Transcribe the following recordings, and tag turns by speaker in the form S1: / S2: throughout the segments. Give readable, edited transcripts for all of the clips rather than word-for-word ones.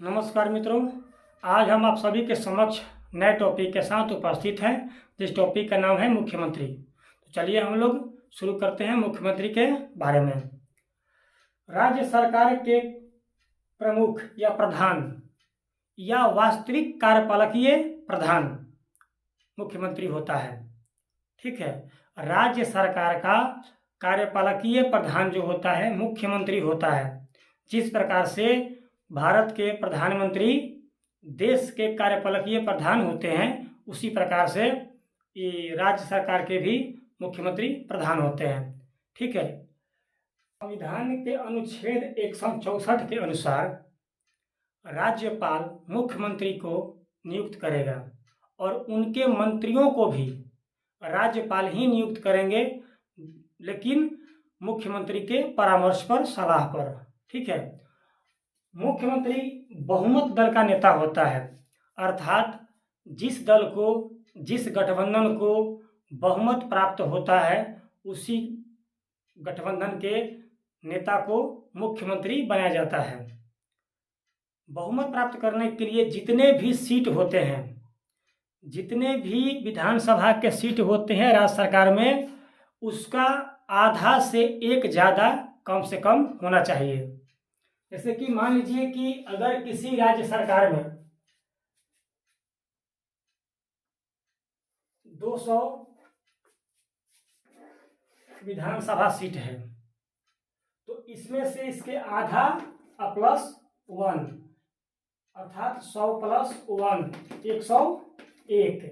S1: नमस्कार मित्रों, आज हम आप सभी के समक्ष नए टॉपिक के साथ उपस्थित हैं। जिस टॉपिक का नाम है मुख्यमंत्री। तो चलिए हम लोग शुरू करते हैं मुख्यमंत्री के बारे में। राज्य सरकार के प्रमुख या प्रधान या वास्तविक कार्यपालकीय प्रधान मुख्यमंत्री होता है। ठीक है, राज्य सरकार का कार्यपालकीय प्रधान जो होता है मुख्यमंत्री होता है। जिस प्रकार से भारत के प्रधानमंत्री देश के कार्यपालकीय प्रधान होते हैं, उसी प्रकार से ये राज्य सरकार के भी मुख्यमंत्री प्रधान होते हैं। ठीक है, संविधान के अनुच्छेद 164 के अनुसार राज्यपाल मुख्यमंत्री को नियुक्त करेगा और उनके मंत्रियों को भी राज्यपाल ही नियुक्त करेंगे, लेकिन मुख्यमंत्री के परामर्श पर, सलाह पर। ठीक है, मुख्यमंत्री बहुमत दल का नेता होता है, अर्थात जिस दल को, जिस गठबंधन को बहुमत प्राप्त होता है, उसी गठबंधन के नेता को मुख्यमंत्री बनाया जाता है। बहुमत प्राप्त करने के लिए जितने भी सीट होते हैं, जितने भी विधानसभा के सीट होते हैं राज्य सरकार में, उसका आधा से एक ज़्यादा कम से कम होना चाहिए। जैसे कि मान लीजिए कि अगर किसी राज्य सरकार में 200 विधानसभा सीट है, तो इसमें से इसके आधा प्लस 1 अर्थात 100 प्लस 1 101,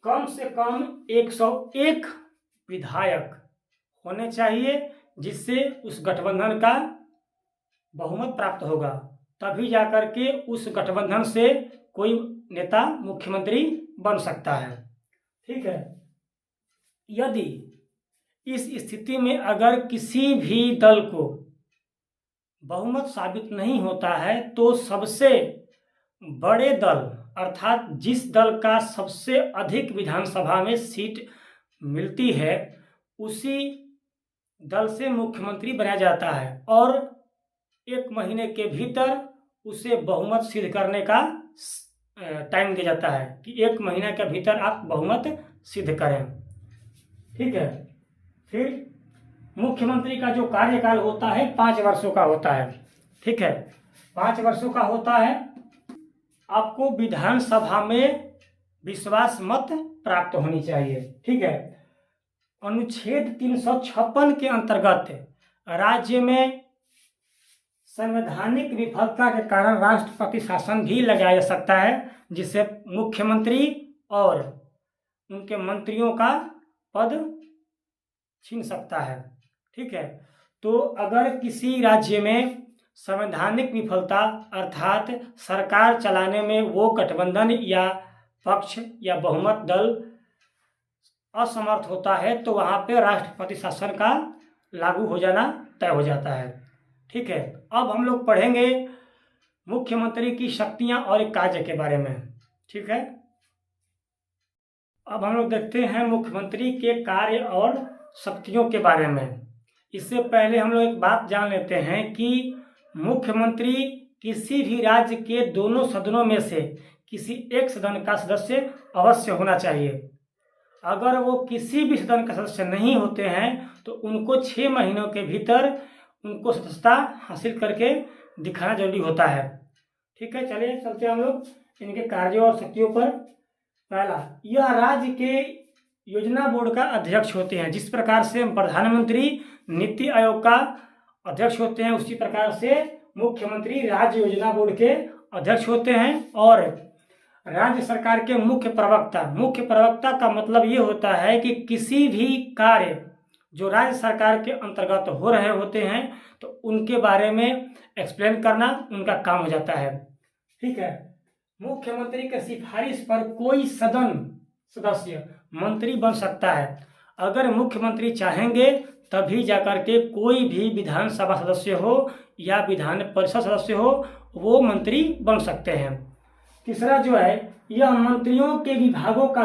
S1: कम से कम 101 विधायक होने चाहिए, जिससे उस गठबंधन का बहुमत प्राप्त होगा। तभी जाकर के उस गठबंधन से कोई नेता मुख्यमंत्री बन सकता है। ठीक है, यदि इस स्थिति में अगर किसी भी दल को बहुमत साबित नहीं होता है, तो सबसे बड़े दल अर्थात जिस दल का सबसे अधिक विधानसभा में सीट मिलती है, उसी दल से मुख्यमंत्री बनाया जाता है और 1 महीने के भीतर उसे बहुमत सिद्ध करने का टाइम दिया जाता है कि 1 महीने के भीतर आप बहुमत सिद्ध करें। ठीक है, फिर मुख्यमंत्री का जो कार्यकाल होता है 5 वर्षों का होता है। ठीक है, 5 वर्षों का होता है। आपको विधानसभा में विश्वास मत प्राप्त होनी चाहिए। ठीक है, अनुच्छेद 356 के अंतर्गत राज्य में संवैधानिक विफलता के कारण राष्ट्रपति शासन भी लगाया जा सकता है, जिससे मुख्यमंत्री और उनके मंत्रियों का पद छीन सकता है। ठीक है, तो अगर किसी राज्य में संवैधानिक विफलता अर्थात सरकार चलाने में वो गठबंधन या पक्ष या बहुमत दल असमर्थ होता है, तो वहाँ पे राष्ट्रपति शासन का लागू हो जाना तय हो जाता है। ठीक है, अब हम लोग पढ़ेंगे मुख्यमंत्री की शक्तियां और कार्य के बारे में। ठीक है, अब हम लोग देखते हैं मुख्यमंत्री के कार्य और शक्तियों के बारे में। इससे पहले हम लोग एक बात जान लेते हैं कि मुख्यमंत्री किसी भी राज्य के दोनों सदनों में से किसी एक सदन का सदस्य अवश्य होना चाहिए। अगर वो किसी भी सदन का सदस्य नहीं होते हैं, तो उनको 6 महीनों के भीतर उनको सदस्यता हासिल करके दिखाना जरूरी होता है। ठीक है, चलिए चलते हैं हम लोग इनके कार्यों और शक्तियों पर। पहला, यह राज्य के योजना बोर्ड का अध्यक्ष होते हैं। जिस प्रकार से प्रधानमंत्री नीति आयोग का अध्यक्ष होते हैं, उसी प्रकार से मुख्यमंत्री राज्य योजना बोर्ड के अध्यक्ष होते हैं। और राज्य सरकार के मुख्य प्रवक्ता का मतलब ये होता है कि किसी भी कार्य जो राज्य सरकार के अंतर्गत हो रहे होते हैं, तो उनके बारे में एक्सप्लेन करना उनका काम हो जाता है। ठीक है, मुख्यमंत्री की सिफारिश पर कोई सदन सदस्य मंत्री बन सकता है। अगर मुख्यमंत्री चाहेंगे तभी जाकर के कोई भी विधानसभा सदस्य हो या विधान परिषद सदस्य हो, वो मंत्री बन सकते हैं। तीसरा जो है, यह मंत्रियों के विभागों का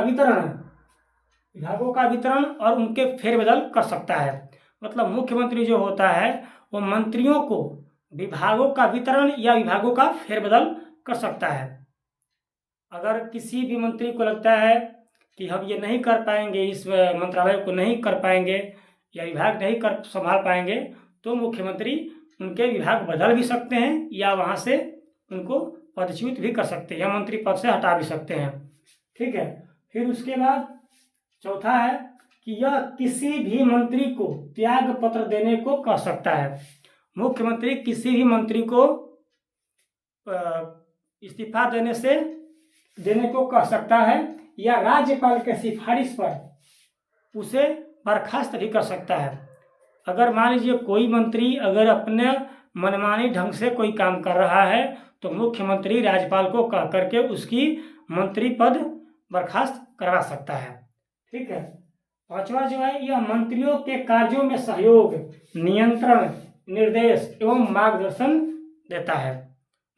S1: वितरण और उनके फेरबदल कर सकता है। मतलब मुख्यमंत्री जो होता है वो मंत्रियों को विभागों का वितरण या विभागों का फेरबदल कर सकता है। अगर किसी भी मंत्री को लगता है कि हम ये नहीं कर पाएंगे, इस मंत्रालय को नहीं कर पाएंगे या विभाग नहीं कर संभाल पाएंगे, तो मुख्यमंत्री उनके विभाग बदल भी सकते हैं या वहाँ से उनको पदच्युत भी कर सकते हैं या मंत्री पद से हटा भी सकते हैं। ठीक है। फिर उसके बाद चौथा है कि यह किसी भी मंत्री को त्याग पत्र देने को कह सकता है। मुख्यमंत्री किसी भी मंत्री को इस्तीफा देने को कह सकता है या राज्यपाल के सिफारिश पर उसे बर्खास्त भी कर सकता है। अगर मान लीजिए कोई मंत्री अगर अपने मनमानी ढंग से कोई काम कर रहा है तो मुख्यमंत्री राज्यपाल को कह करके उसकी मंत्री पद बर्खास्त करवा सकता है। ठीक है। पांचवा जो है, यह मंत्रियों के कार्यों में सहयोग, नियंत्रण, निर्देश एवं मार्गदर्शन देता है।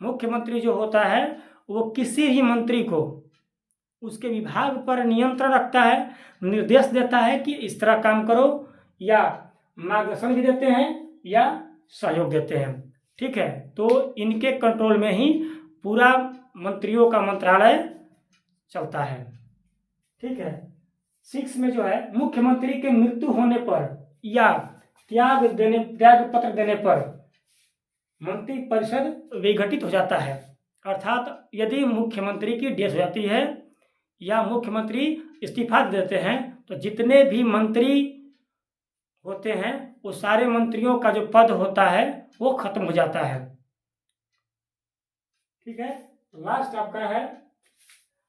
S1: मुख्यमंत्री जो होता है वो किसी भी मंत्री को उसके विभाग पर नियंत्रण रखता है, निर्देश देता है कि इस तरह काम करो, या मार्गदर्शन भी देते हैं या सहयोग देते हैं। ठीक है। तो इनके कंट्रोल में ही पूरा मंत्रियों का मंत्रालय चलता है। ठीक है। 6 में जो है, मुख्यमंत्री के मृत्यु होने पर या त्याग पत्र देने पर मंत्री परिषद विघटित हो जाता है। अर्थात यदि मुख्यमंत्री की डेथ हो जाती है या मुख्यमंत्री इस्तीफा देते हैं तो जितने भी मंत्री होते हैं वो सारे मंत्रियों का जो पद होता है वो खत्म हो जाता है। ठीक है। लास्ट आपका है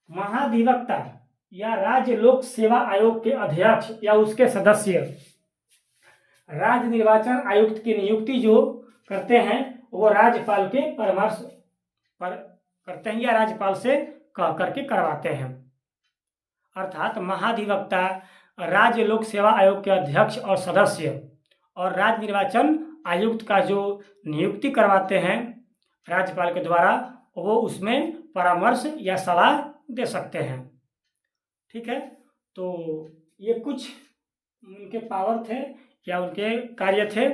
S1: महाधिवक्ता या राज्य लोक सेवा आयोग के अध्यक्ष या उसके सदस्य राज्य निर्वाचन आयुक्त की नियुक्ति जो करते हैं वो राज्यपाल के परामर्श पर करते हैं या राज्यपाल से कह करके करवाते हैं। अर्थात महाधिवक्ता राज्य लोक सेवा आयोग के अध्यक्ष और सदस्य और राज्य निर्वाचन आयुक्त का जो नियुक्ति करवाते हैं राज्यपाल के द्वारा, वो उसमें परामर्श या सलाह दे सकते हैं। ठीक है। तो ये कुछ उनके पावर थे या उनके कार्य थे।